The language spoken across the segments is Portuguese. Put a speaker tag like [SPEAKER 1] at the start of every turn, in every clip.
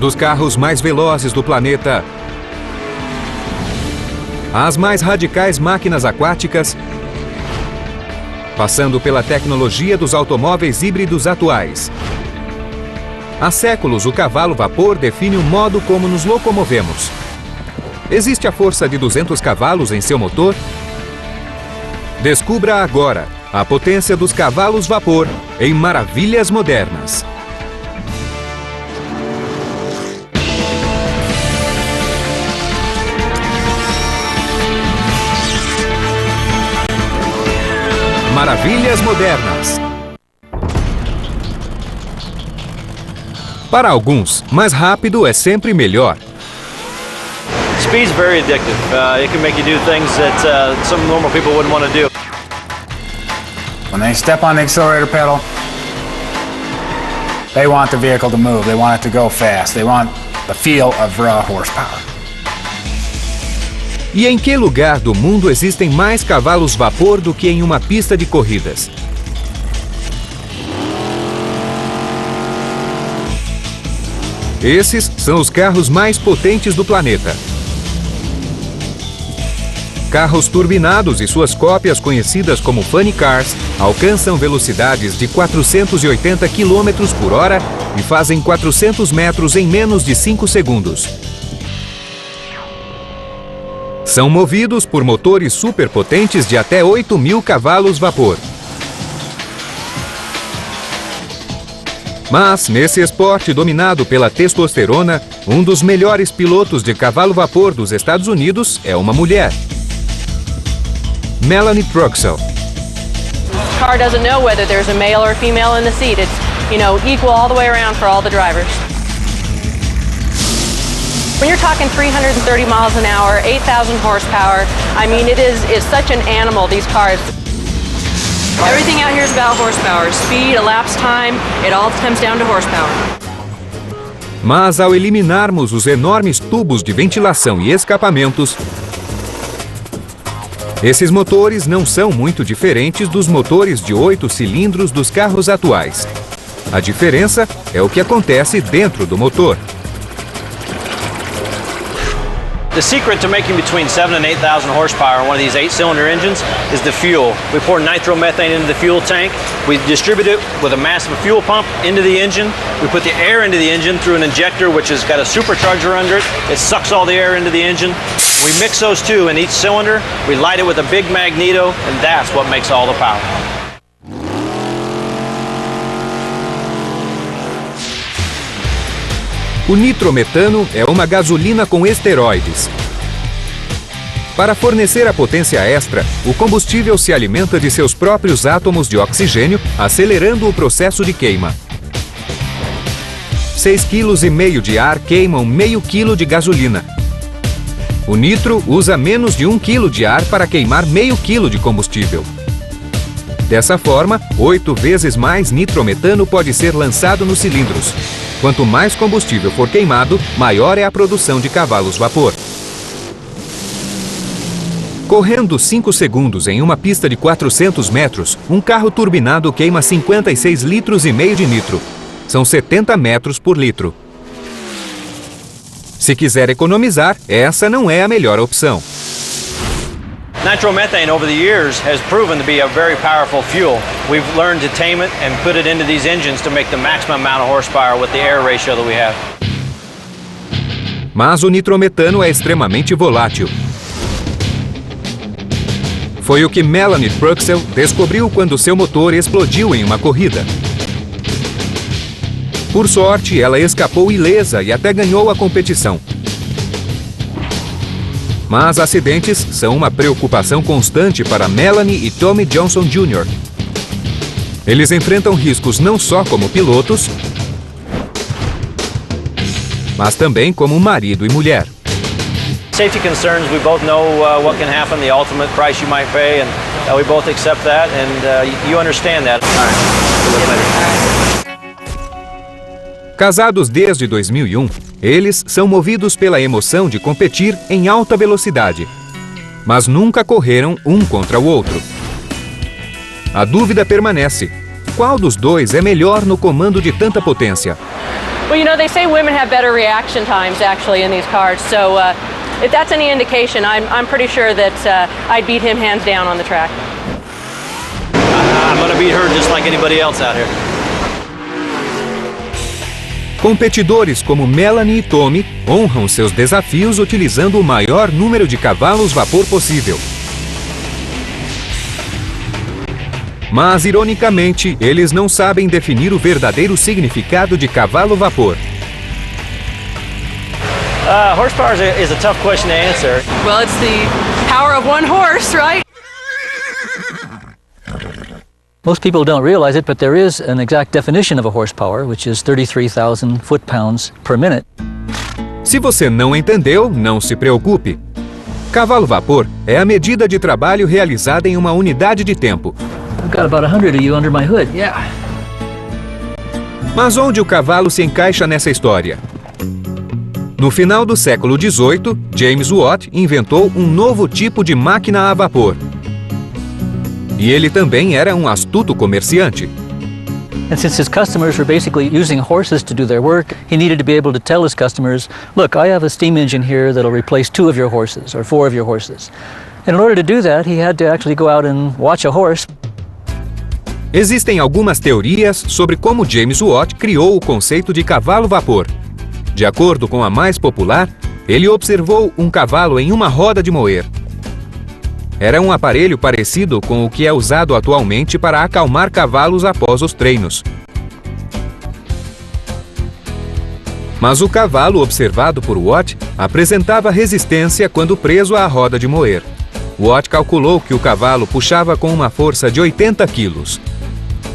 [SPEAKER 1] dos carros mais velozes do planeta, às mais radicais máquinas aquáticas, passando pela tecnologia dos automóveis híbridos atuais. Há séculos, o cavalo vapor define o modo como nos locomovemos. Existe a força de 200 cavalos em seu motor? Descubra agora a potência dos cavalos vapor em Maravilhas Modernas. Maravilhas Modernas. Para alguns, mais rápido é sempre melhor.
[SPEAKER 2] Speed's very addictive. It can make you do things that some normal people wouldn't want to do.
[SPEAKER 3] When they step on the accelerator pedal, they want the vehicle to move. They want it to go fast. They want the feel of raw horsepower.
[SPEAKER 1] E em que lugar do mundo existem mais cavalos vapor do que em uma pista de corridas? Esses são os carros mais potentes do planeta. Carros turbinados e suas cópias conhecidas como funny cars alcançam velocidades de 480 km por hora e fazem 400 metros em menos de 5 segundos. São movidos por motores superpotentes de até 8.000 cavalos vapor. Mas, nesse esporte dominado pela testosterona, um dos melhores pilotos de cavalo vapor dos Estados Unidos é uma mulher. Melanie Truxell.
[SPEAKER 4] The car doesn't know whether there's a male or a female in the seat. It's, equal all the way around for all the drivers. When you're talking 330 miles an hour, 8,000 horsepower, it's such an animal, these cars. Everything out here is about horsepower. Speed, elapsed time, it all comes down to horsepower.
[SPEAKER 1] Mas ao eliminarmos os enormes tubos de ventilação e escapamentos, esses motores não são muito diferentes dos motores de 8 cilindros dos carros atuais. A diferença é o que acontece dentro do motor.
[SPEAKER 2] The secret to making between 7,000 and 8,000 horsepower on one of these 8-cylinder engines is the fuel. We pour nitromethane into the fuel tank. We distribute it with a massive fuel pump into the engine. We put the air into the engine through an injector which has got a supercharger under it. It sucks all the air into the engine. We mix those two in each cylinder. We light it with a big magneto, and that's what makes all the power.
[SPEAKER 1] O nitrometano é uma gasolina com esteroides. Para fornecer a potência extra, o combustível se alimenta de seus próprios átomos de oxigênio, acelerando o processo de queima. 6,5 kg de ar queimam meio quilo de gasolina. O nitro usa menos de 1 kg de ar para queimar meio quilo de combustível. Dessa forma, 8 vezes mais nitrometano pode ser lançado nos cilindros. Quanto mais combustível for queimado, maior é a produção de cavalos vapor. Correndo 5 segundos em uma pista de 400 metros, um carro turbinado queima 56,5 litros de nitro. São 70 metros por litro. Se quiser economizar, essa não é a melhor opção.
[SPEAKER 2] Nitromethane over the years has proven to be a very powerful fuel. We've learned to tame it and put it into these engines to make the maximum amount of horsepower with the air ratio that we have.
[SPEAKER 1] Mas o nitrometano é extremamente volátil. Foi o que Melanie Truxell descobriu quando seu motor explodiu em uma corrida. Por sorte, ela escapou ilesa e até ganhou a competição. Mas acidentes são uma preocupação constante para Melanie e Tommy Johnson Jr. Eles enfrentam riscos não só como pilotos, mas também como marido e mulher.
[SPEAKER 2] Safety concerns, we both know what can happen, the ultimate price you might pay, and we both accept that, and you understand that.
[SPEAKER 1] Casados desde 2001, eles são movidos pela emoção de competir em alta velocidade, mas nunca correram um contra o outro. A dúvida permanece: qual dos dois é melhor no comando de tanta potência?
[SPEAKER 4] Well, you know, they say women have better reaction times actually in these cars. So if that's any indication, I'm pretty sure that I'd beat him hands down on the track.
[SPEAKER 2] I'm gonna beat her just like anybody else out here.
[SPEAKER 1] Competidores como Melanie e Tommy honram seus desafios utilizando o maior número de cavalos vapor possível. Mas, ironicamente, eles não sabem definir o verdadeiro significado de cavalo vapor.
[SPEAKER 2] Horsepower is a tough question to answer.
[SPEAKER 4] Well, it's the power of one horse, right?
[SPEAKER 5] Most people don't realize it, but there is an exact definition of a horsepower, which is 33,000 foot-pounds per minute.
[SPEAKER 1] Se você não entendeu, não se preocupe. Cavalo vapor é a medida de trabalho realizada em uma unidade de tempo.
[SPEAKER 5] I've got about 100 of you under my hood. Yeah.
[SPEAKER 1] Mas onde o cavalo se encaixa nessa história? No final do século XVIII, James Watt inventou um novo tipo de máquina a vapor. E ele também era um astuto comerciante.
[SPEAKER 5] And since his customers were basically using horses to do their work, he needed to be able to tell his customers, look, I have a steam engine here that'll replace 2 of your horses or 4 of your horses. And in order to do that, he had to actually go out and watch a horse.
[SPEAKER 1] Existem algumas teorias sobre como James Watt criou o conceito de cavalo vapor. De acordo com a mais popular, ele observou um cavalo em uma roda de moer. Era um aparelho parecido com o que é usado atualmente para acalmar cavalos após os treinos. Mas o cavalo observado por Watt apresentava resistência quando preso à roda de moer. Watt calculou que o cavalo puxava com uma força de 80 quilos.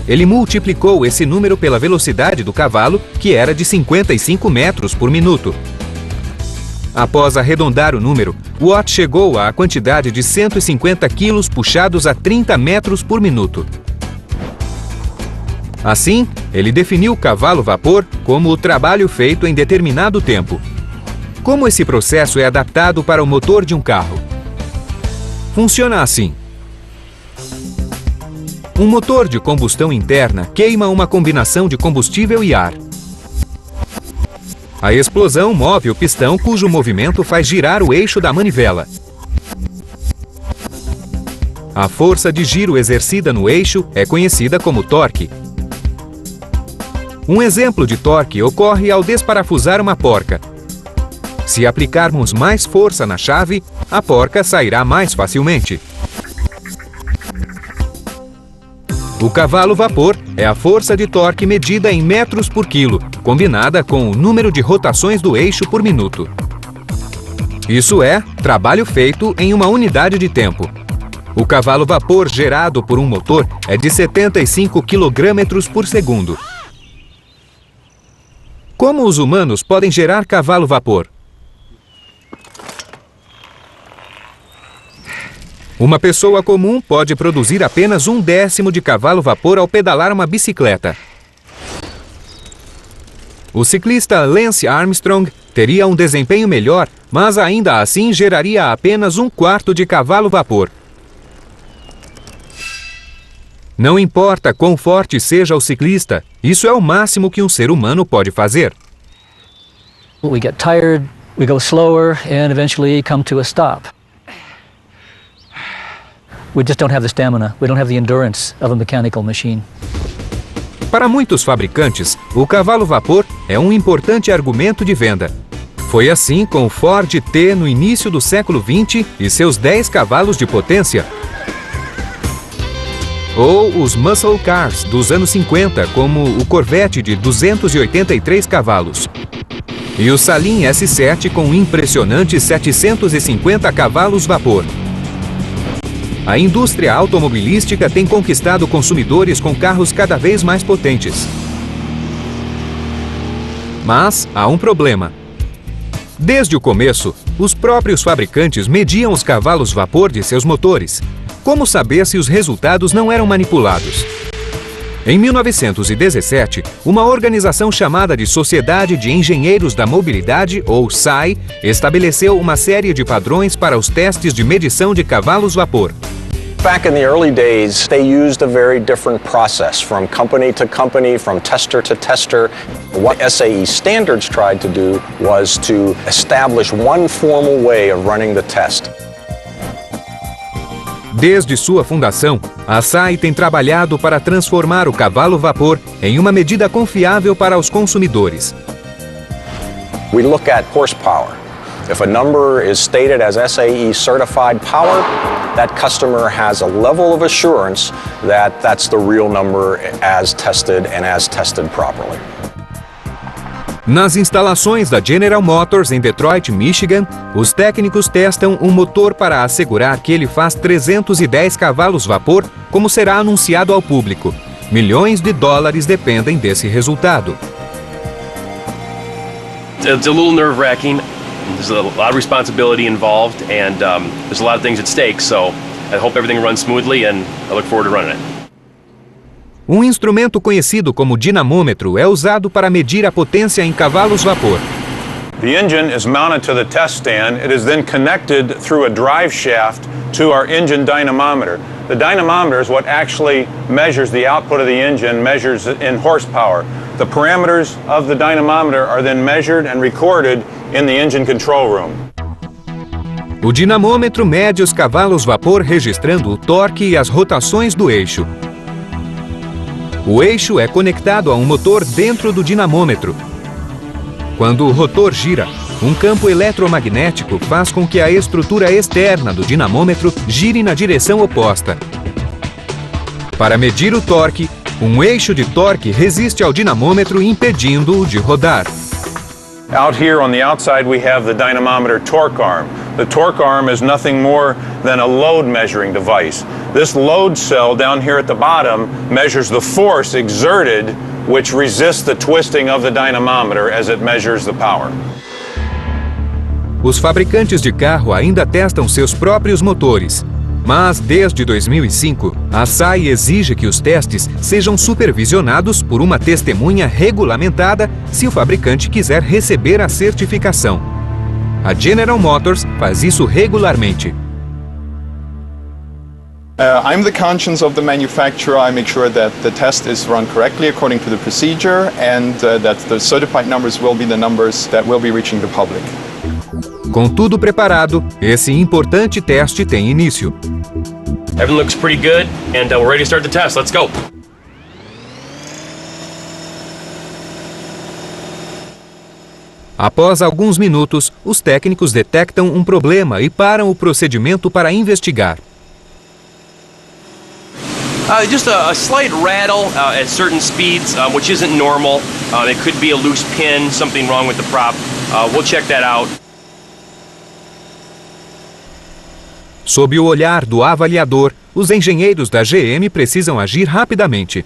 [SPEAKER 1] Ele multiplicou esse número pela velocidade do cavalo, que era de 55 metros por minuto. Após arredondar o número, Watt chegou à quantidade de 150 quilos puxados a 30 metros por minuto. Assim, ele definiu o cavalo vapor como o trabalho feito em determinado tempo. Como esse processo é adaptado para o motor de um carro? Funciona assim. Um motor de combustão interna queima uma combinação de combustível e ar. A explosão move o pistão cujo movimento faz girar o eixo da manivela. A força de giro exercida no eixo é conhecida como torque. Um exemplo de torque ocorre ao desparafusar uma porca. Se aplicarmos mais força na chave, a porca sairá mais facilmente. O cavalo vapor é a força de torque medida em metros por quilo, combinada com o número de rotações do eixo por minuto. Isso é trabalho feito em uma unidade de tempo. O cavalo vapor gerado por um motor é de 75 km por segundo. Como os humanos podem gerar cavalo vapor? Uma pessoa comum pode produzir apenas 1/10 de cavalo vapor ao pedalar uma bicicleta. O ciclista Lance Armstrong teria um desempenho melhor, mas ainda assim geraria apenas 1/4 de cavalo vapor. Não importa quão forte seja o ciclista, isso é o máximo que um ser humano pode fazer.
[SPEAKER 5] We get tired, we go slower, and eventually come to a stop. We just don't have the stamina. We don't have the endurance of a mechanical machine.
[SPEAKER 1] Para muitos fabricantes, o cavalo vapor é um importante argumento de venda. Foi assim com o Ford T no início do século XX e seus 10 cavalos de potência. Ou os muscle cars dos anos 50, como o Corvette de 283 cavalos. E o Saleen S7 com impressionantes 750 cavalos vapor. A indústria automobilística tem conquistado consumidores com carros cada vez mais potentes. Mas há um problema. Desde o começo, os próprios fabricantes mediam os cavalos vapor de seus motores. Como saber se os resultados não eram manipulados? Em 1917, uma organização chamada de Sociedade de Engenheiros da Mobilidade, ou SAI, estabeleceu uma série de padrões para os testes de medição de cavalos vapor.
[SPEAKER 6] Back in the early days, they used a very different process from company to company, from tester to tester. What SAE Standards tried to do was to establish one formal way of running the test.
[SPEAKER 1] Desde sua fundação, a SAE tem trabalhado para transformar o cavalo-vapor em uma medida confiável para os consumidores.
[SPEAKER 6] We look at horsepower. If a number is stated as SAE certified power, that customer has a level of assurance that that's the real number as tested and as tested properly.
[SPEAKER 1] Nas instalações da General Motors em Detroit, Michigan, os técnicos testam um motor para assegurar que ele faz 310 cavalos-vapor, como será anunciado ao público. Milhões de dólares dependem desse resultado.
[SPEAKER 7] It's a little nerve-wracking. There's a lot of responsibility involved, and there's a lot of things at stake, so I hope everything runs smoothly, and I look forward to running it.
[SPEAKER 1] Um instrumento conhecido como dinamômetro é usado para medir a potência em cavalos-vapor.
[SPEAKER 8] The engine is mounted to the test stand. It is then connected through a drive shaft to our engine dynamometer. The dynamometer is what actually measures the output of the engine, measures it in horsepower. The parameters of the dynamometer are then measured and recorded in the engine control room.
[SPEAKER 1] O dinamômetro mede os cavalos-vapor registrando o torque e as rotações do eixo. O eixo é conectado a um motor dentro do dinamômetro. Quando o rotor gira, um campo eletromagnético faz com que a estrutura externa do dinamômetro gire na direção oposta. Para medir o torque, um eixo de torque resiste ao dinamômetro, impedindo-o de rodar.
[SPEAKER 8] Out here on the outside we have the dynamometer torque arm. The torque arm is nothing more than a load measuring device. This load cell down here at the bottom measures the force exerted which resists the twisting of the dynamometer as it measures the power.
[SPEAKER 1] Os fabricantes de carro ainda testam seus próprios motores. Mas, desde 2005, a SAE exige que os testes sejam supervisionados por uma testemunha regulamentada se o fabricante quiser receber a certificação. A General Motors faz isso regularmente.
[SPEAKER 9] I'm the conscience of the manufacturer. I make sure that the test is run correctly according to the procedure and that the certified numbers will be the numbers that will be reaching the public.
[SPEAKER 1] Com tudo preparado, esse importante teste tem início.
[SPEAKER 7] Everything looks pretty good, and we're ready to start the test. Let's go.
[SPEAKER 1] Após alguns minutos, os técnicos detectam um problema e param o procedimento para investigar.
[SPEAKER 7] Just a slight rattle at certain speeds, which isn't normal. It could be a loose pin, something wrong with the prop. We'll check that out.
[SPEAKER 1] Sob o olhar do avaliador, os engenheiros da GM precisam agir rapidamente.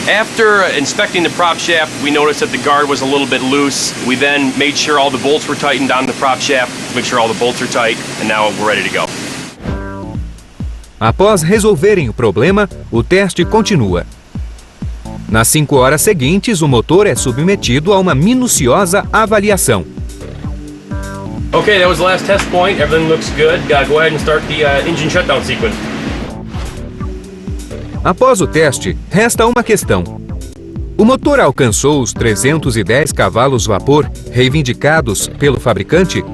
[SPEAKER 7] After inspecting the prop shaft, we noticed that the guard was a little bit loose. We then made sure all the bolts were tightened on the prop shaft, make sure all the bolts are tight, and now we're ready to go.
[SPEAKER 1] Após resolverem o problema, o teste continua. Nas 5 horas seguintes, o motor é submetido a uma minuciosa avaliação.
[SPEAKER 7] Okay, that was the last test point. Everything looks good. Go ahead and start the engine shutdown sequence.
[SPEAKER 1] Após o teste, resta uma questão. O motor alcançou os 310 cavalos-vapor reivindicados pelo fabricante?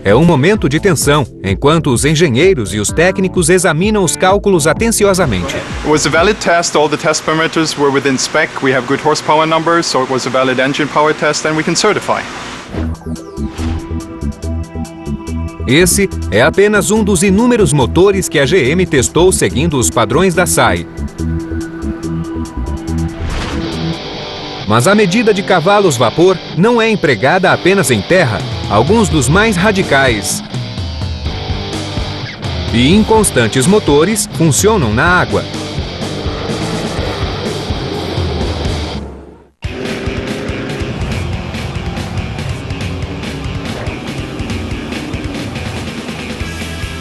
[SPEAKER 1] É um momento de tensão, enquanto os engenheiros e os técnicos examinam os cálculos atenciosamente.
[SPEAKER 9] It was a valid test. All the test parameters were within spec. We have good horsepower numbers, so it was a valid engine power test and we can certify.
[SPEAKER 1] Esse é apenas um dos inúmeros motores que a GM testou seguindo os padrões da SAE. Mas a medida de cavalos-vapor não é empregada apenas em terra. Alguns dos mais radicais e inconstantes motores funcionam na água.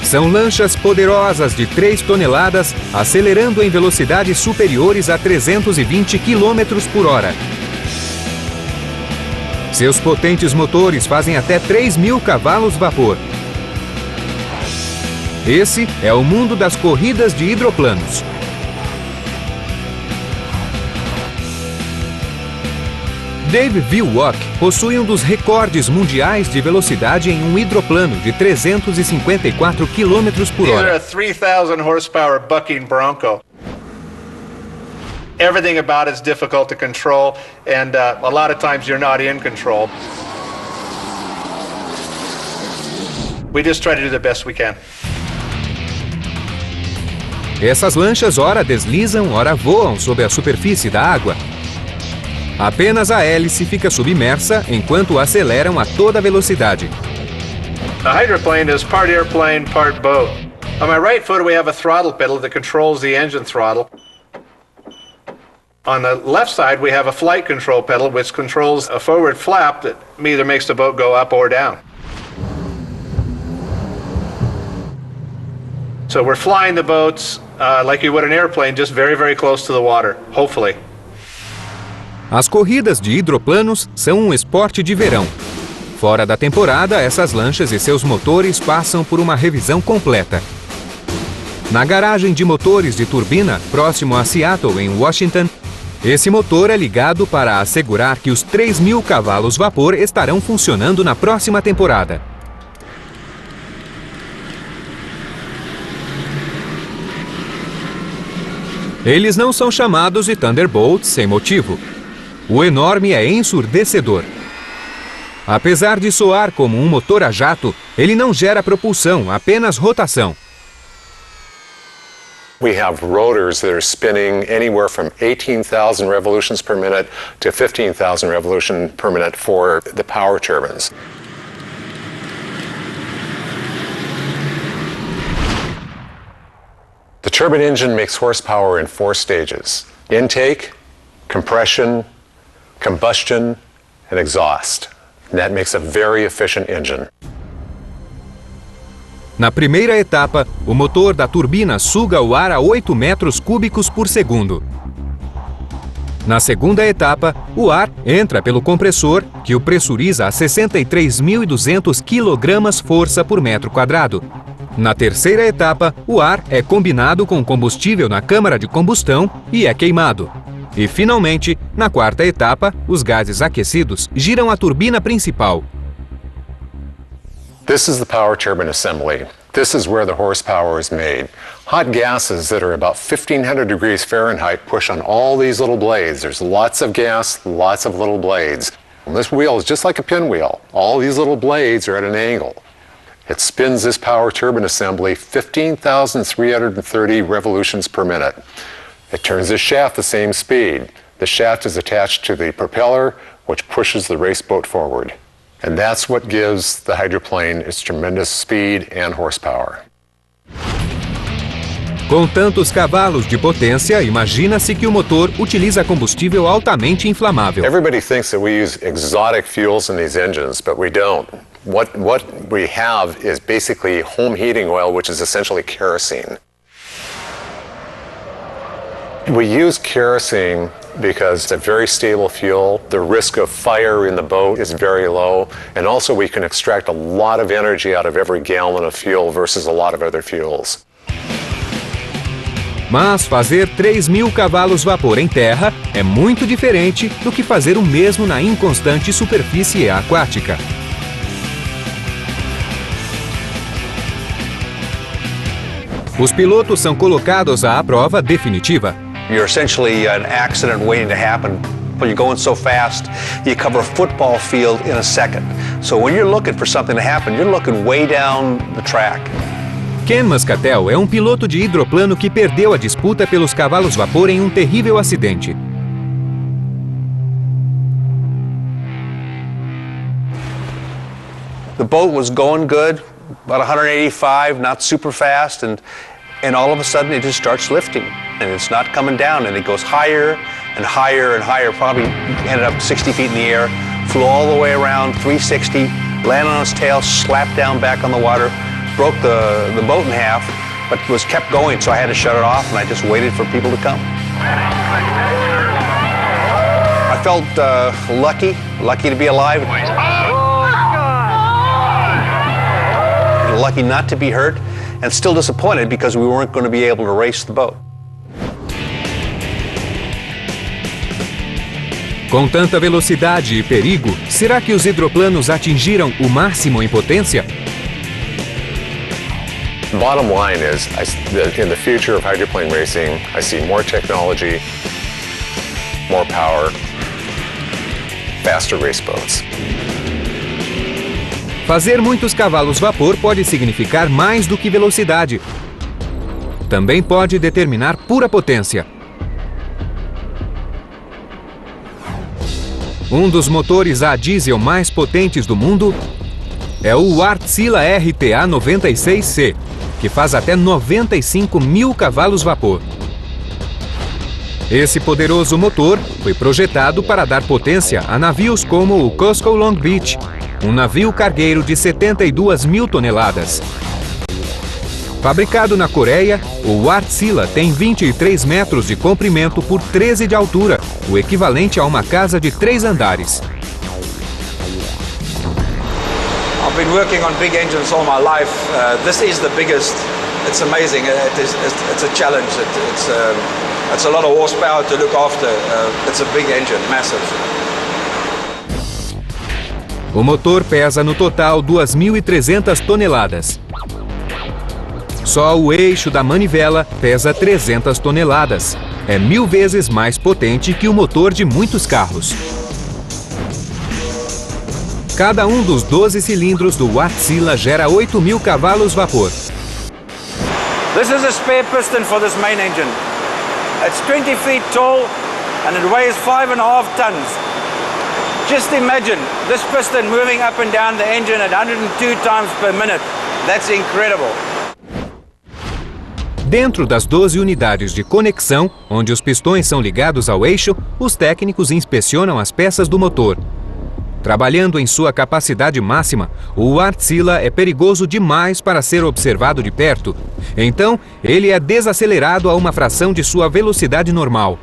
[SPEAKER 1] São lanchas poderosas de 3 toneladas acelerando em velocidades superiores a 320 km por hora. Seus potentes motores fazem até 3.000 cavalos-vapor. Esse é o mundo das corridas de hidroplanos. Dave Willock possui um dos recordes mundiais de velocidade em um hidroplano de 354 km por
[SPEAKER 10] These are
[SPEAKER 1] hora.
[SPEAKER 10] a 3,000 horsepower bucking Bronco. Everything about it's difficult to control, and a lot of times you're not in control. We just try to do the best we can.
[SPEAKER 1] Essas lanchas ora deslizam, ora voam sob a superfície da água. Apenas a hélice fica submersa enquanto aceleram a toda velocidade.
[SPEAKER 10] The hydroplane is part airplane, part boat. On my right foot, we have a throttle pedal that controls the engine throttle. On the left side, we have a flight control pedal which controls a forward flap that either makes the boat go up or down. So we're flying the boats like you would an airplane, just very, very close to the water, hopefully.
[SPEAKER 1] As corridas de hidroplanos são um esporte de verão. Fora da temporada, essas lanchas e seus motores passam por uma revisão completa. Na garagem de motores de turbina, próximo a Seattle, em Washington, esse motor é ligado para assegurar que os 3.000 cavalos vapor estarão funcionando na próxima temporada. Eles não são chamados de Thunderbolts sem motivo. O enorme é ensurdecedor. Apesar de soar como um motor a jato, ele não gera propulsão, apenas rotação.
[SPEAKER 6] We have rotors that are spinning anywhere from 18,000 revolutions per minute to 15,000 revolutions per minute for the power turbines. The turbine engine makes horsepower in 4 stages: intake, compression, combustion, and exhaust. And that makes a very efficient engine.
[SPEAKER 1] Na primeira etapa, o motor da turbina suga o ar a 8 metros cúbicos por segundo. Na segunda etapa, o ar entra pelo compressor, que o pressuriza a 63.200 kg-força por metro quadrado. Na terceira etapa, o ar é combinado com combustível na câmara de combustão e é queimado. E, finalmente, na quarta etapa, os gases aquecidos giram a turbina principal.
[SPEAKER 6] This is the power turbine assembly. This is where the horsepower is made. Hot gases that are about 1,500 degrees Fahrenheit push on all these little blades. There's lots of gas, lots of little blades. And this wheel is just like a pinwheel. All these little blades are at an angle. It spins this power turbine assembly 15,330 revolutions per minute. It turns this shaft the same speed. The shaft is attached to the propeller, which pushes the race boat forward. And that's what gives the hydroplane its tremendous speed and horsepower.
[SPEAKER 1] Com tantos cavalos de potência, imagina-se que o motor utiliza combustível altamente inflamável.
[SPEAKER 6] Everybody thinks that we use exotic fuels in these engines, but we don't. What we have is basically home heating oil, which is essentially kerosene. We use kerosene because it's a very stable fuel. The risk of fire in the boat is very low, and also we can extract a lot of energy out of every gallon of fuel versus a lot of other fuels.
[SPEAKER 1] Mas fazer 3.000 cavalos vapor em terra é muito diferente do que fazer o mesmo na inconstante superfície aquática. Os pilotos são colocados à prova definitiva.
[SPEAKER 2] You're essentially an accident waiting to happen. When you're going so fast, you cover a football field in a second. So when you're looking for something to happen, you're looking way down the track.
[SPEAKER 1] Ken Muscatel é um piloto de hidroplano que perdeu a disputa pelos cavalos vapor em um terrível acidente.
[SPEAKER 2] The boat was going good, about 185, not super fast, and all of a sudden it just starts lifting, and it's not coming down, and it goes higher and higher and higher, probably ended up 60 feet in the air, flew all the way around 360, landed on its tail, slapped down back on the water, broke the boat in half, but was kept going, so I had to shut it off, and I just waited for people to come. I felt lucky to be alive. Lucky not to be hurt, and
[SPEAKER 8] and still disappointed because we weren't going to be able to race the boat.
[SPEAKER 1] Com tanta velocidade e perigo, será que os hidroplanos atingiram o máximo em potência?
[SPEAKER 11] Bottom line is, in the future of hydroplane racing, I see more technology, more power, faster race boats.
[SPEAKER 1] Fazer muitos cavalos vapor pode significar mais do que velocidade. Também pode determinar pura potência. Um dos motores a diesel mais potentes do mundo é o Wärtsilä RTA 96C, que faz até 95 mil cavalos vapor. Esse poderoso motor foi projetado para dar potência a navios como o COSCO Long Beach, um navio cargueiro de 72 mil toneladas. Fabricado na Coreia, o Wärtsilä tem 23 metros de comprimento por 13 de altura, o equivalente a uma casa de 3 andares.
[SPEAKER 12] I've been working on big engines all my life. This is the biggest. It's amazing. It's a challenge. It's a lot of horsepower to look after. It's a big engine, massive.
[SPEAKER 1] O motor pesa no total 2.300 toneladas. Só o eixo da manivela pesa 300 toneladas. É 1000 vezes mais potente que o motor de muitos carros. Cada um dos 12 cilindros do Wärtsilä gera 8.000 cavalos vapor.
[SPEAKER 12] This is a spare piston for this main engine. It's 20 feet tall and it weighs 5.5 tons. Just imagine this piston moving up and down the engine at 102 times per minute. That's incredible.
[SPEAKER 1] Dentro das 12 unidades de conexão, onde os pistões são ligados ao eixo, os técnicos inspecionam as peças do motor. Trabalhando em sua capacidade máxima, o Wärtsilä é perigoso demais para ser observado de perto. Então, ele é desacelerado a uma fração de sua velocidade normal.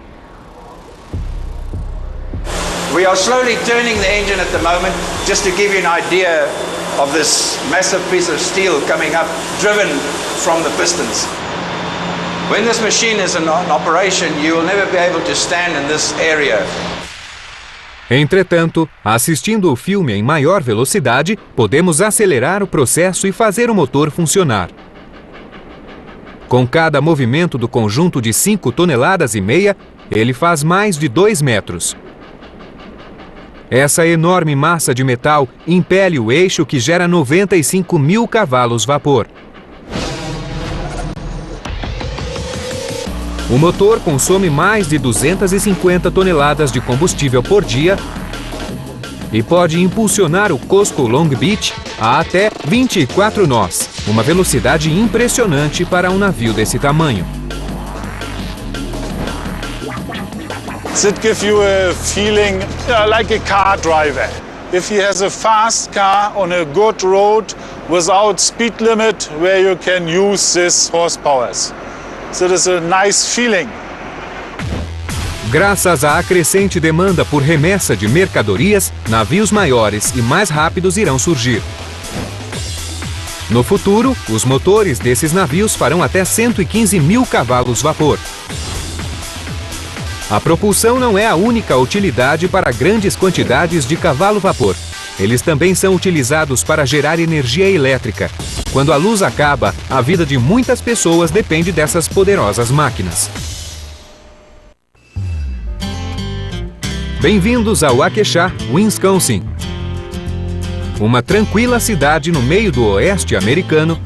[SPEAKER 12] We are slowly turning the engine at the moment, just to give you an idea of this massive piece of steel coming up, driven from the pistons. When this machine is in operation, you will never be able to stand in this area.
[SPEAKER 1] Entretanto, assistindo o filme em maior velocidade, podemos acelerar o processo e fazer o motor funcionar. Com cada movimento do conjunto de 5,5 toneladas, ele faz mais de 2 metros. Essa enorme massa de metal impele o eixo que gera 95 mil cavalos vapor. O motor consome mais de 250 toneladas de combustível por dia e pode impulsionar o COSCO Long Beach a até 24 nós, uma velocidade impressionante para um navio desse tamanho.
[SPEAKER 8] It gives you a feeling like a car driver. If he has a fast car on a good road without speed limit where you can use this horsepowers. So it is a nice feeling.
[SPEAKER 1] Graças à crescente demanda por remessa de mercadorias, navios maiores e mais rápidos irão surgir. No futuro, os motores desses navios farão até 115 mil cavalos vapor. A propulsão não é a única utilidade para grandes quantidades de cavalo-vapor. Eles também são utilizados para gerar energia elétrica. Quando a luz acaba, a vida de muitas pessoas depende dessas poderosas máquinas. Bem-vindos a Waukesha, Wisconsin. Uma tranquila cidade no meio do oeste americano,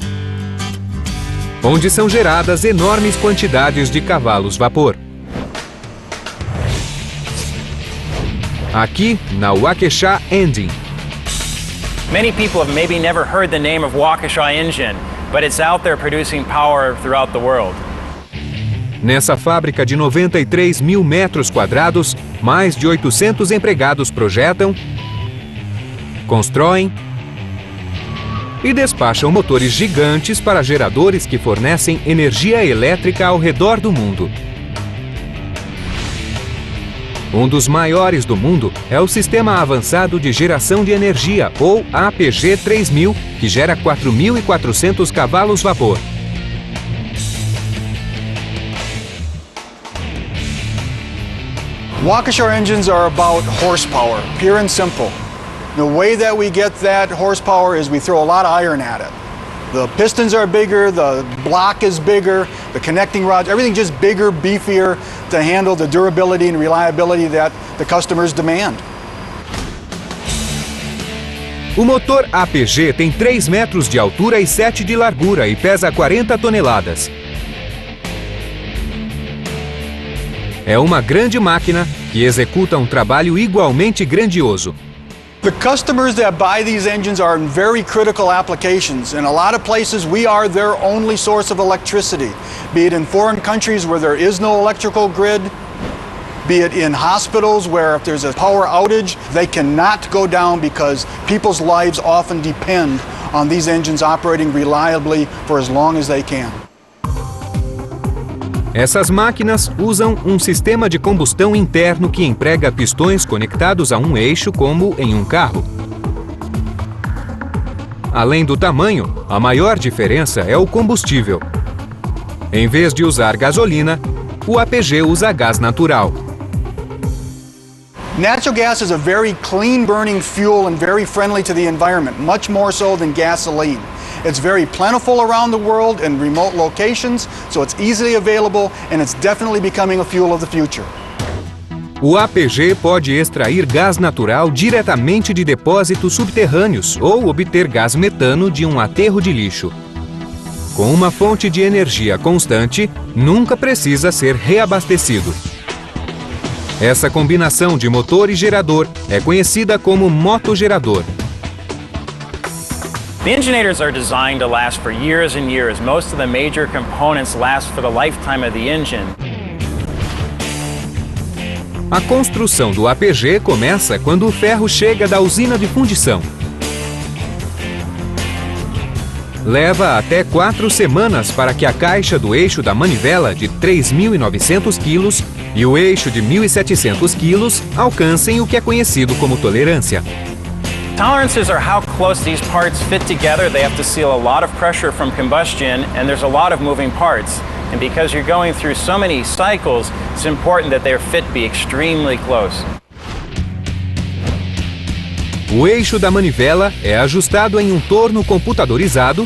[SPEAKER 1] onde são geradas enormes quantidades de cavalos-vapor. Aqui, na Waukesha Engine.
[SPEAKER 2] Many people have maybe never heard the name of Waukesha Engine, but it's out there producing power throughout the world.
[SPEAKER 1] Nessa fábrica de 93 mil metros quadrados, mais de 800 empregados projetam, constroem e despacham motores gigantes para geradores que fornecem energia elétrica ao redor do mundo. Um dos maiores do mundo é o Sistema Avançado de Geração de Energia, ou APG 3000, que gera 4.400 cavalos vapor.
[SPEAKER 13] Waukesha engines are about horsepower, pure and simple. The way that we get that horsepower is we throw a lot of iron at it. The pistons are bigger, the block is bigger, the connecting rods, everything just bigger, beefier to handle the durability and reliability that the customers demand.
[SPEAKER 1] O motor APG tem 3 metros de altura e 7 de largura e pesa 40 toneladas. É uma grande máquina que executa um trabalho igualmente grandioso.
[SPEAKER 13] The customers that buy these engines are in very critical applications. In a lot of places, we are their only source of electricity, be it in foreign countries where there is no electrical grid, be it in hospitals where if there's a power outage, they cannot go down because people's lives often depend on these engines operating reliably for as long as they can.
[SPEAKER 1] Essas máquinas usam um sistema de combustão interno que emprega pistões conectados a um eixo como em um carro. Além do tamanho, a maior diferença é o combustível. Em vez de usar gasolina, o APG usa gás natural.
[SPEAKER 13] Natural gas is a very clean burning fuel and very friendly to the environment, much more so than gasoline. It's very plentiful around the world in remote locations, so it's easily available and it's definitely becoming a fuel of the future.
[SPEAKER 1] O APG pode extrair gás natural diretamente de depósitos subterrâneos ou obter gás metano de um aterro de lixo. Com uma fonte de energia constante, nunca precisa ser reabastecido. Essa combinação de motor e gerador é conhecida como motogerador.
[SPEAKER 14] The Enginators are designed to last for years and years. Most of the major components last for the lifetime of the engine.
[SPEAKER 1] A construção do APG começa quando o ferro chega da usina de fundição. Leva até 4 semanas para que a caixa do eixo da manivela de 3.900 kg e o eixo de 1.700 kg alcancem o que é conhecido como tolerância.
[SPEAKER 14] Tolerances are how close these parts fit together. They have to seal a lot of pressure from combustion, and there's a lot of moving parts. And because you're going through so many cycles, it's important that their fit be extremely close.
[SPEAKER 1] O eixo da manivela é ajustado em um torno computadorizado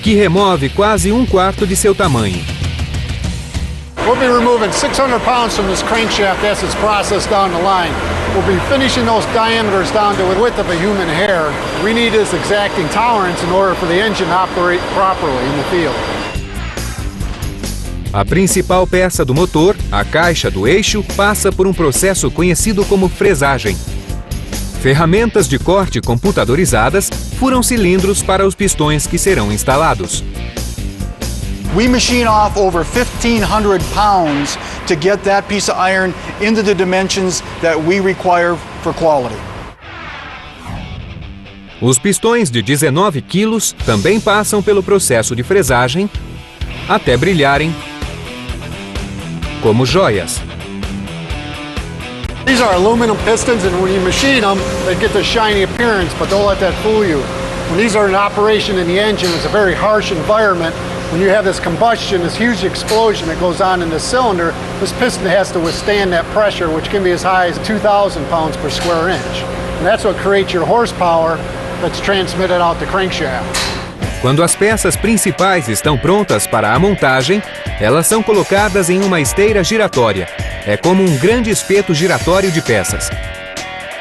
[SPEAKER 1] que remove quase 1/4 de seu tamanho.
[SPEAKER 15] We'll be removing 600 pounds from this crankshaft as it's processed down the line. We'll be finishing those diameters down to the width of a human hair. We need this exacting tolerance in order for the engine to operate properly in the field.
[SPEAKER 1] A principal peça do motor, a caixa do eixo, passa por um processo conhecido como fresagem. Ferramentas de corte computadorizadas furam cilindros para os pistões que serão instalados.
[SPEAKER 13] We machine off over 1,500 pounds to get that piece of iron into the dimensions that we require for quality.
[SPEAKER 1] Os pistões de 19 quilos também passam pelo processo de fresagem até brilharem como joias.
[SPEAKER 15] These are aluminum pistons, and when you machine them, they get the shiny appearance, but don't let that fool you. When these are in operation in the engine, it's a very harsh environment. When you have this combustion, this huge explosion that goes on in the cylinder, this piston has to withstand that pressure, which can be as high as 2,000 pounds per square inch. And that's what creates your horsepower that's transmitted out the crankshaft.
[SPEAKER 1] Quando as peças principais estão prontas para a montagem, elas são colocadas em uma esteira giratória. É como um grande espeto giratório de peças.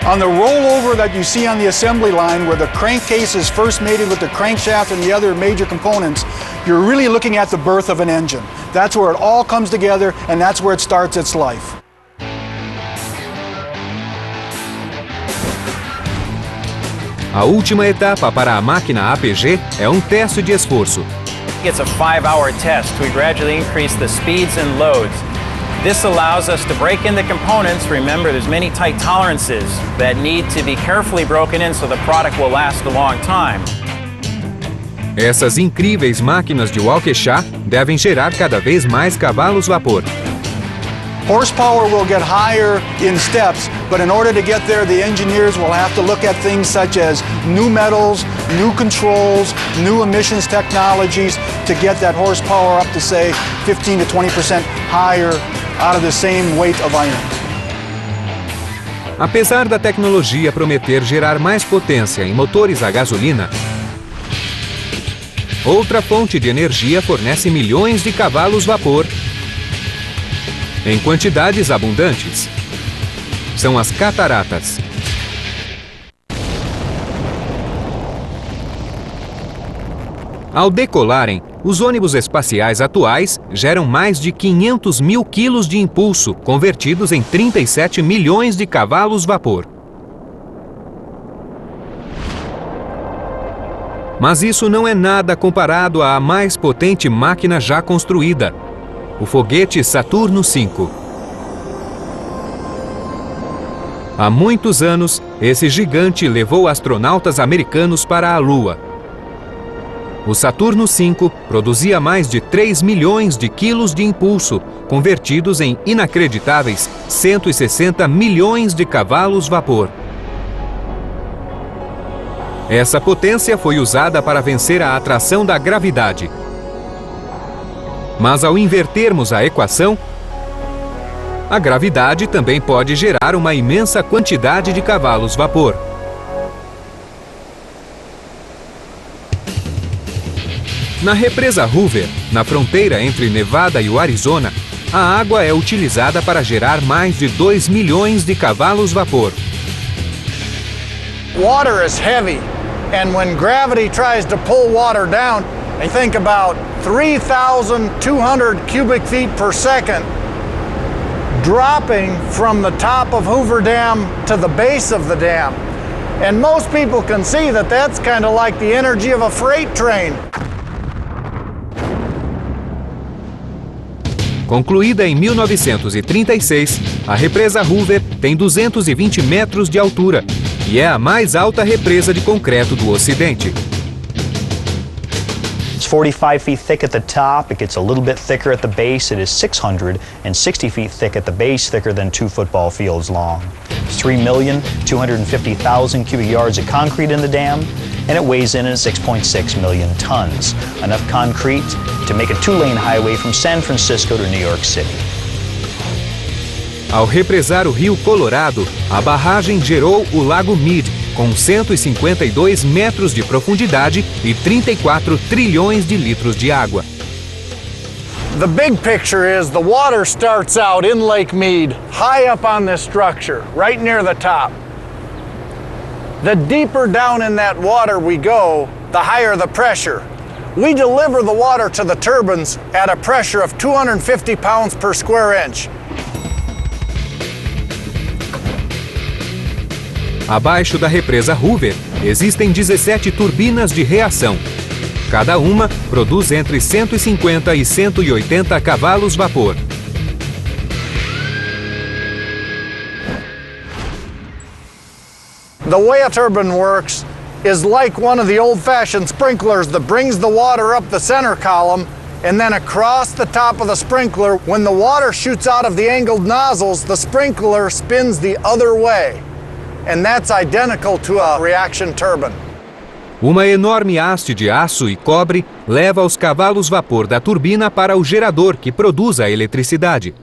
[SPEAKER 13] On the rollover that you see on the assembly line, where the crankcase is first mated with the crankshaft and the other major components, you're really looking at the birth of an engine. That's where it all comes together, and that's where it starts its life.
[SPEAKER 1] A última etapa para a máquina APG é um teste de esforço.
[SPEAKER 14] It's a 5-hour test. We gradually increase the speeds and loads. This allows us to break in the components. Remember, there's many tight tolerances that need to be carefully broken in so the product will last a long time.
[SPEAKER 1] Essas incríveis máquinas de Waukesha devem gerar cada vez mais cavalos vapor.
[SPEAKER 13] Horsepower will get higher in steps, but in order to get there, the engineers will have to look at things such as new metals, new controls, new emissions technologies to get that horsepower up to, say, 15 to 20% higher out of the same weight of iron.
[SPEAKER 1] Apesar da tecnologia prometer gerar mais potência em motores a gasolina, outra fonte de energia fornece milhões de cavalos vapor em quantidades abundantes. São as cataratas. Ao decolarem, os ônibus espaciais atuais geram mais de 500 mil quilos de impulso, convertidos em 37 milhões de cavalos vapor. Mas isso não é nada comparado à mais potente máquina já construída, o foguete Saturno V. Há muitos anos, esse gigante levou astronautas americanos para a Lua. O Saturno V produzia mais de 3 milhões de quilos de impulso, convertidos em inacreditáveis 160 milhões de cavalos vapor. Essa potência foi usada para vencer a atração da gravidade. Mas ao invertermos a equação, a gravidade também pode gerar uma imensa quantidade de cavalos vapor. Na represa Hoover, na fronteira entre Nevada e o Arizona, a água é utilizada para gerar mais de 2 milhões de cavalos vapor.
[SPEAKER 15] Water is heavy, and when gravity tries to pull water down, I think about 3,200 cubic feet per second dropping from the top of Hoover Dam to the base of the dam. And most people can see that that's kind of like the energy of a freight train.
[SPEAKER 1] Concluída em 1936, a represa Hoover tem 220 metros de altura e é a mais alta represa de concreto do Ocidente.
[SPEAKER 16] It's 45 feet thick at the top, it gets a little bit thicker at the base, it is 660 feet thick at the base, thicker than 2 football fields long. It's 3,250,000 cubic yards of concrete in the dam, and it weighs in at 6.6 million tons, enough concrete to make a 2-lane highway from San Francisco to New York City.
[SPEAKER 1] Ao represar o Rio Colorado, a barragem gerou o Lago Mead, com 152 metros de profundidade e 34 trilhões de litros de água.
[SPEAKER 15] The big picture is the water starts out in Lake Mead, high up on this structure, right near the top. The deeper down in that water we go, the higher the pressure. We deliver the water to the turbines at a pressure of 250 pounds per square inch.
[SPEAKER 1] Abaixo da represa Hoover, existem 17 turbinas de reação. Cada uma produz entre 150 e 180 cavalos vapor.
[SPEAKER 15] The way a turbine works is like one of the old-fashioned sprinklers that brings the water up the center column and then across the top of the sprinkler. When the water shoots out of the angled nozzles, the sprinkler spins the other way. And that's identical to a reaction turbine.
[SPEAKER 1] Uma enorme haste de aço e cobre leva os cavalos vapor da turbina para o gerador que produz a eletricidade.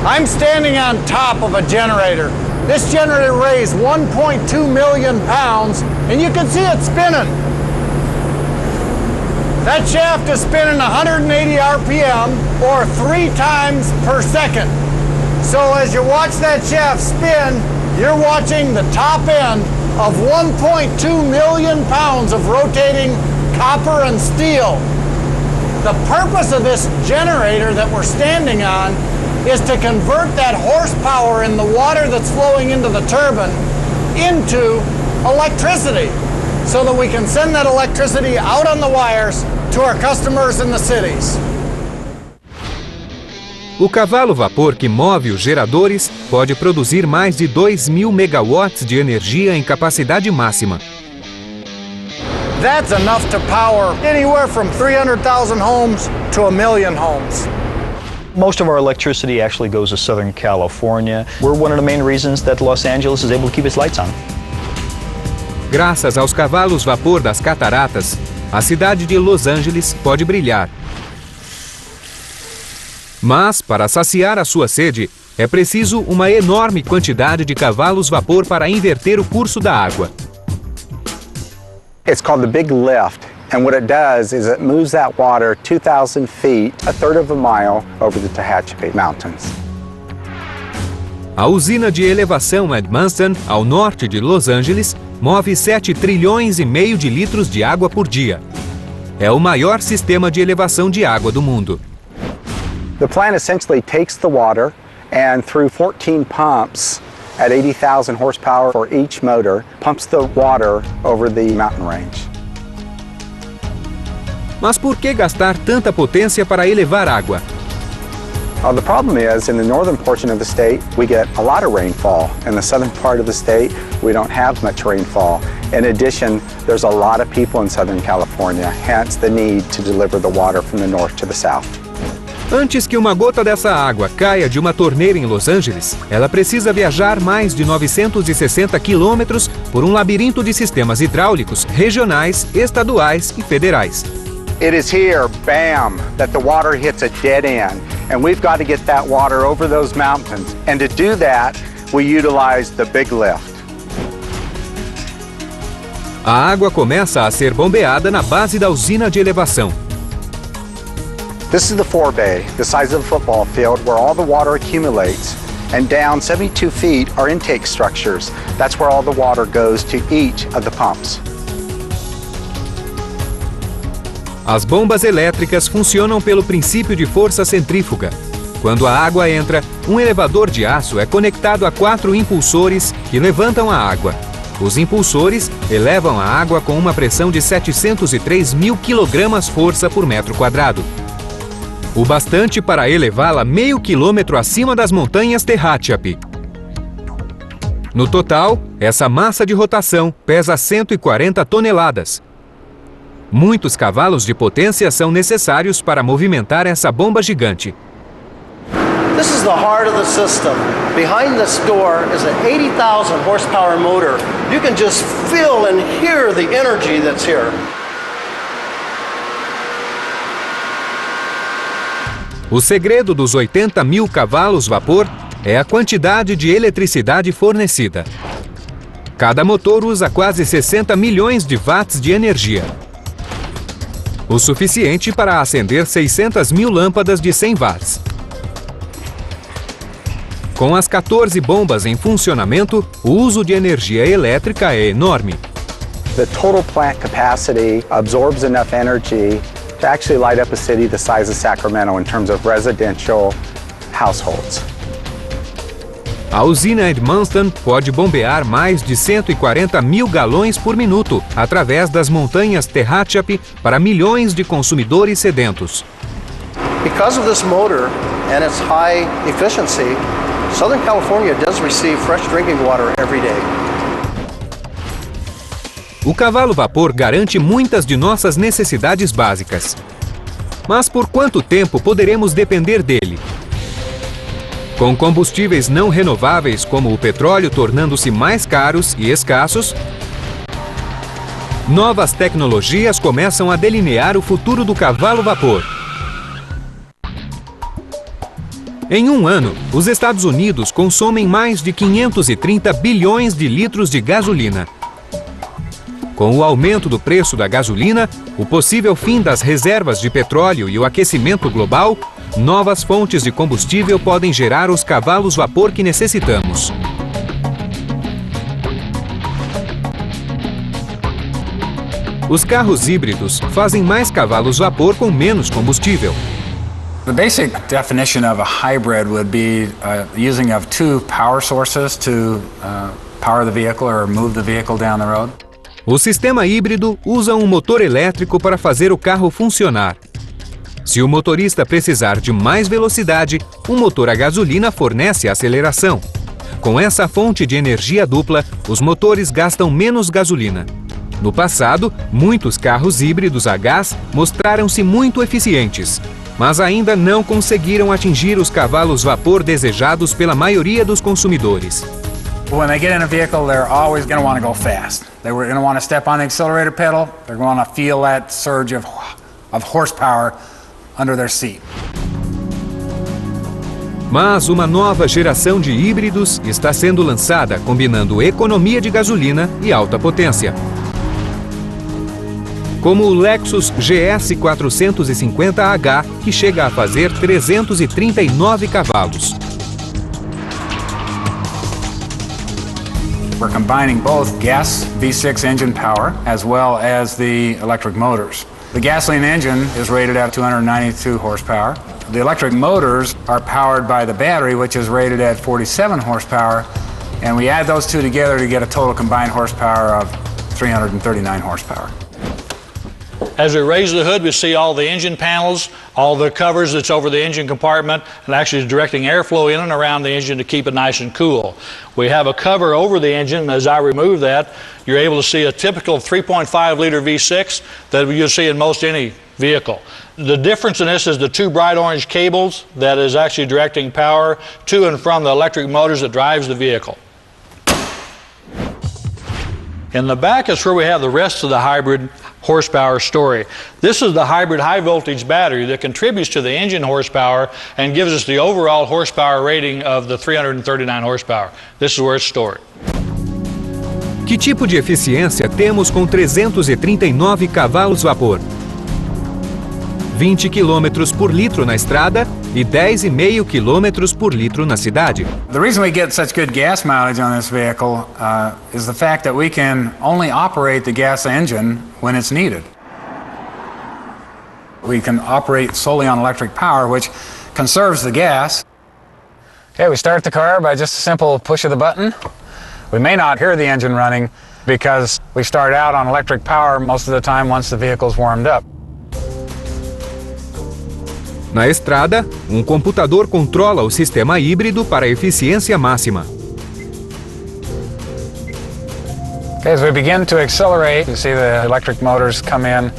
[SPEAKER 15] I'm standing on top of a generator. This generator weighs 1.2 million pounds, and you can see it spinning. That shaft is spinning 180 RPM, or 3 times per second. So as you watch that shaft spin, you're watching the top end of 1.2 million pounds of rotating copper and steel. The purpose of this generator that we're standing on is to convert that horsepower in the water that's flowing into the turbine into electricity so that we can send that electricity out on the wires to our customers in the cities.
[SPEAKER 1] O cavalo vapor que move os geradores pode produzir mais de 2.000 megawatts de energia em capacidade máxima.
[SPEAKER 15] That's enough to power anywhere from 300,000 homes to 1 million homes.
[SPEAKER 16] Most of our electricity actually goes to Southern California. We're one of the main reasons that Los Angeles is able to keep its lights on.
[SPEAKER 1] Graças aos cavalos vapor das cataratas, a cidade de Los Angeles pode brilhar. Mas, para saciar a sua sede, é preciso uma enorme quantidade de cavalos vapor para inverter o curso da água.
[SPEAKER 17] It's called the Big Lift, and what it does is it moves that water 2,000 feet, a third of a mile, over the Tehachapi Mountains.
[SPEAKER 1] A usina de elevação Edmundston, ao norte de Los Angeles, move 7 trilhões e meio de litros de água por dia. É o maior sistema de elevação de água do mundo.
[SPEAKER 17] The plant essentially takes the water and through 14 pumps at 80,000 horsepower for each motor, pumps the water over the mountain range.
[SPEAKER 1] Mas por que gastar tanta potência para elevar água?
[SPEAKER 17] The problem is, in the northern portion of the state, we get a lot of rainfall. In the southern part of the state, we don't have much rainfall. In addition, there's a lot of people in Southern California, hence the need to deliver the water from the north to the south.
[SPEAKER 1] Antes que uma gota dessa água caia de uma torneira em Los Angeles, ela precisa viajar mais de 960 quilômetros por um labirinto de sistemas hidráulicos regionais, estaduais e federais.
[SPEAKER 17] It is here, bam, that the water hits a dead end, and we've got to get that water over those mountains. And to do that, we utilize the Big Lift.
[SPEAKER 1] A água começa a ser bombeada na base da usina de elevação.
[SPEAKER 17] This is the forebay, the size of a football field, where all the water accumulates. And down 72 feet are intake structures. That's where all the water goes to each of the pumps.
[SPEAKER 1] As bombas elétricas funcionam pelo princípio de força centrífuga. Quando a água entra, um elevador de aço é conectado a 4 impulsores que levantam a água. Os impulsores elevam a água com uma pressão de 703 mil kg-força por metro quadrado. O bastante para elevá-la meio quilômetro acima das montanhas Tehachapi. No total, essa massa de rotação pesa 140 toneladas. Muitos cavalos de potência são necessários para movimentar essa bomba gigante.
[SPEAKER 18] This is the heart of the system. Behind this door is an 80,000 horsepower motor. You can just feel and hear the energy that's here.
[SPEAKER 1] O segredo dos 80 mil cavalos vapor é a quantidade de eletricidade fornecida. Cada motor usa quase 60 milhões de watts de energia. O suficiente para acender 600 mil lâmpadas de 100 watts. Com as 14 bombas em funcionamento, o uso de energia elétrica é enorme.
[SPEAKER 17] The total plant capacity absorbs enough energy to actually light up a city the size of Sacramento in terms of residential households.
[SPEAKER 1] A usina Edmundston pode bombear mais de 140 mil galões por minuto através das montanhas Tehachapi para milhões de consumidores sedentos.
[SPEAKER 18] Because of this motor and its high efficiency, Southern California does receive fresh drinking water every day.
[SPEAKER 1] O cavalo vapor garante muitas de nossas necessidades básicas. Mas por quanto tempo poderemos depender dele? Com combustíveis não renováveis como o petróleo tornando-se mais caros e escassos, novas tecnologias começam a delinear o futuro do cavalo vapor. Em um ano, os Estados Unidos consomem mais de 530 bilhões de litros de gasolina. Com o aumento do preço da gasolina, o possível fim das reservas de petróleo e o aquecimento global, novas fontes de combustível podem gerar os cavalos vapor que necessitamos. Os carros híbridos fazem mais cavalos vapor com menos combustível.
[SPEAKER 3] The basic definition of a hybrid would be using of 2 power sources to power the vehicle or move the vehicle down the road.
[SPEAKER 1] O sistema híbrido usa um motor elétrico para fazer o carro funcionar. Se o motorista precisar de mais velocidade, um motor a gasolina fornece a aceleração. Com essa fonte de energia dupla, os motores gastam menos gasolina. No passado, muitos carros híbridos a gás mostraram-se muito eficientes, mas ainda não conseguiram atingir os cavalos vapor desejados pela maioria dos consumidores.
[SPEAKER 3] When they get in a vehicle, they're always going to want to go fast. They're going to want to step on the accelerator pedal. They're going to feel that surge of horsepower under their seat.
[SPEAKER 1] Mas uma nova geração de híbridos está sendo lançada, combinando economia de gasolina e alta potência. Como o Lexus GS 450H, que chega a fazer 339 cavalos.
[SPEAKER 3] We're combining both gas V6 engine power as well as the electric motors. The gasoline engine is rated at 292 horsepower. The electric motors are powered by the battery, which is rated at 47 horsepower, and we add those two together to get a total combined horsepower of 339 horsepower.
[SPEAKER 19] As we raise the hood, we see all the engine panels, all the covers that's over the engine compartment, and actually directing airflow in and around the engine to keep it nice and cool. We have a cover over the engine, and as I remove that, you're able to see a typical 3.5 liter V6 that you'll see in most any vehicle. The difference in this is the two bright orange cables that is actually directing power to and from the electric motors that drives the vehicle. In the back is where we have the rest of the hybrid horsepower story. This is the hybrid high voltage battery that contributes to the engine horsepower and gives us the overall horsepower rating of the 339 horsepower. This is where it's stored.
[SPEAKER 1] Que tipo de eficiência temos com 339 cavalos vapor? 20 km por litro na estrada e 10,5 km por litro na cidade.
[SPEAKER 3] The reason we get such good gas mileage on this vehicle is the fact that we can only operate the gas engine when it's needed. We can operate solely on electric power, which conserves the gas. Okay, we start the car by just a simple push of the button. We may not hear the engine running because we start out on electric power most of the time once the vehicle's warmed up.
[SPEAKER 1] Na estrada, um computador controla o sistema híbrido para a eficiência máxima.
[SPEAKER 3] Okay, as we begin to accelerate, you see the electric motors come in,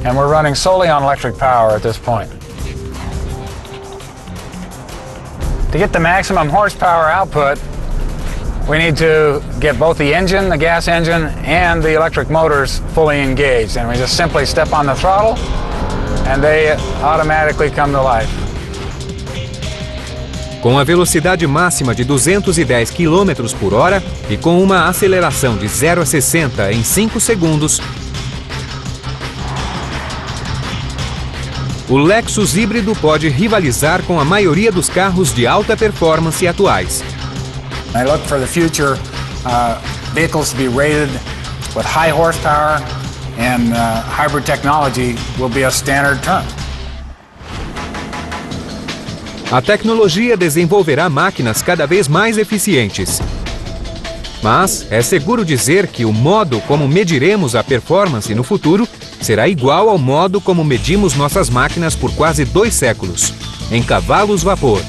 [SPEAKER 3] and we're running solely on electric power at this point. To get the maximum horsepower output, we need to get both the engine, the gas engine, and the electric motors fully engaged. And we just simply step on the throttle, and they automatically come to life.
[SPEAKER 1] Com a velocidade máxima de 210 km por hora e com uma aceleração de 0 a 60 em 5 segundos, o Lexus híbrido pode rivalizar com a maioria dos carros de alta performance atuais.
[SPEAKER 3] I look for the future vehicles to be rated with high horsepower, and hybrid technology will be a standard term.
[SPEAKER 1] A tecnologia desenvolverá máquinas cada vez mais eficientes. Mas é seguro dizer que o modo como mediremos a performance no futuro será igual ao modo como medimos nossas máquinas por quase 2 séculos, em cavalos vapor.